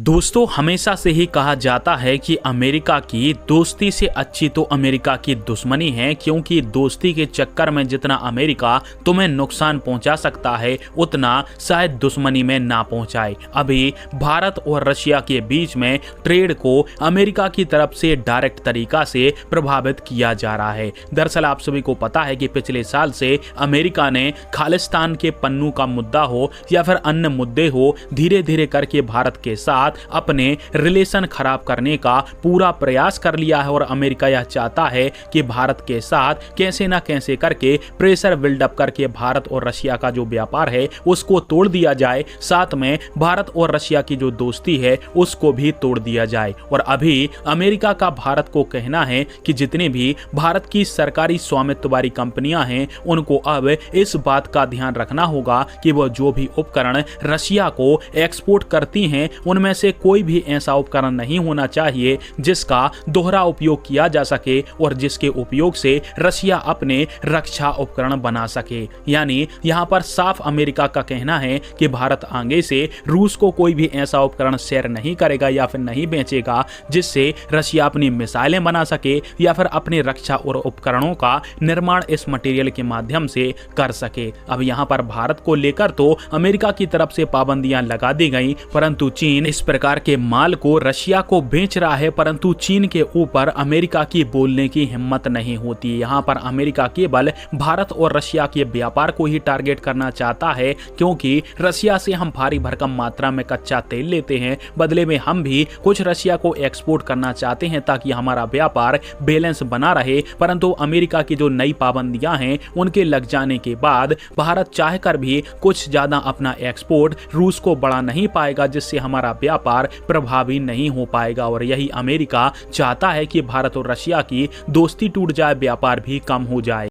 दोस्तों, हमेशा से ही कहा जाता है कि अमेरिका की दोस्ती से अच्छी तो अमेरिका की दुश्मनी है, क्योंकि दोस्ती के चक्कर में जितना अमेरिका तुम्हें नुकसान पहुंचा सकता है उतना शायद दुश्मनी में ना पहुंचाए। अभी भारत और रशिया के बीच में ट्रेड को अमेरिका की तरफ से डायरेक्ट तरीका से प्रभावित किया जा रहा है। दरअसल आप सभी को पता है कि पिछले साल से अमेरिका ने खालिस्तान के पन्नू का मुद्दा हो या फिर अन्य मुद्दे हो, धीरे धीरे करके भारत के साथ अपने रिलेशन खराब करने का पूरा प्रयास कर लिया है। और अमेरिका यह चाहता है कि भारत के साथ कैसे ना कैसे करके प्रेशर बिल्डअप करके भारत और रशिया का जो व्यापार है उसको तोड़ दिया जाए, साथ में भारत और रशिया की जो दोस्ती है उसको भी तोड़ दिया जाए। और अभी अमेरिका का भारत को कहना है कि जितने भी भारत की सरकारी स्वामित्व वाली कंपनियां हैं उनको अब इस बात का ध्यान रखना होगा कि वह जो भी उपकरण रशिया को एक्सपोर्ट करती हैं उनमें से कोई भी ऐसा उपकरण नहीं होना चाहिए जिसका दोहरा उपयोग किया जा सके और जिसके उपयोग से रशिया अपने रक्षा उपकरण बना सके। यानी यहां पर साफ अमेरिका का कहना है कि भारत आगे से रूस को कोई भी ऐसा उपकरण शेयर नहीं करेगा या फिर नहीं बेचेगा जिससे रशिया अपनी मिसाइलें बना सके या फिर अपने रक्षा और उपकरणों का निर्माण इस मटेरियल के माध्यम से कर सके। अब यहां पर भारत को लेकर तो अमेरिका की तरफ से पाबंदियां लगा दी गई, परंतु चीन इस प्रकार के माल को रशिया को बेच रहा है, परंतु चीन के ऊपर अमेरिका की बोलने की हिम्मत नहीं होती। यहाँ पर अमेरिका केवल भारत और रशिया के व्यापार को ही टारगेट करना चाहता है, क्योंकि रशिया से हम भारी भरकम मात्रा में कच्चा तेल लेते हैं, बदले में हम भी कुछ रशिया को एक्सपोर्ट करना चाहते हैं ताकि हमारा व्यापार बैलेंस बना रहे। परंतु अमेरिका की जो नई पाबंदियां हैं उनके लग जाने के बाद भारत चाहकर भी कुछ ज्यादा अपना एक्सपोर्ट रूस को बढ़ा नहीं पाएगा, जिससे हमारा व्यापार प्रभावी नहीं हो पाएगा। और यही अमेरिका चाहता है कि भारत और रशिया की दोस्ती टूट जाए, व्यापार भी कम हो जाए।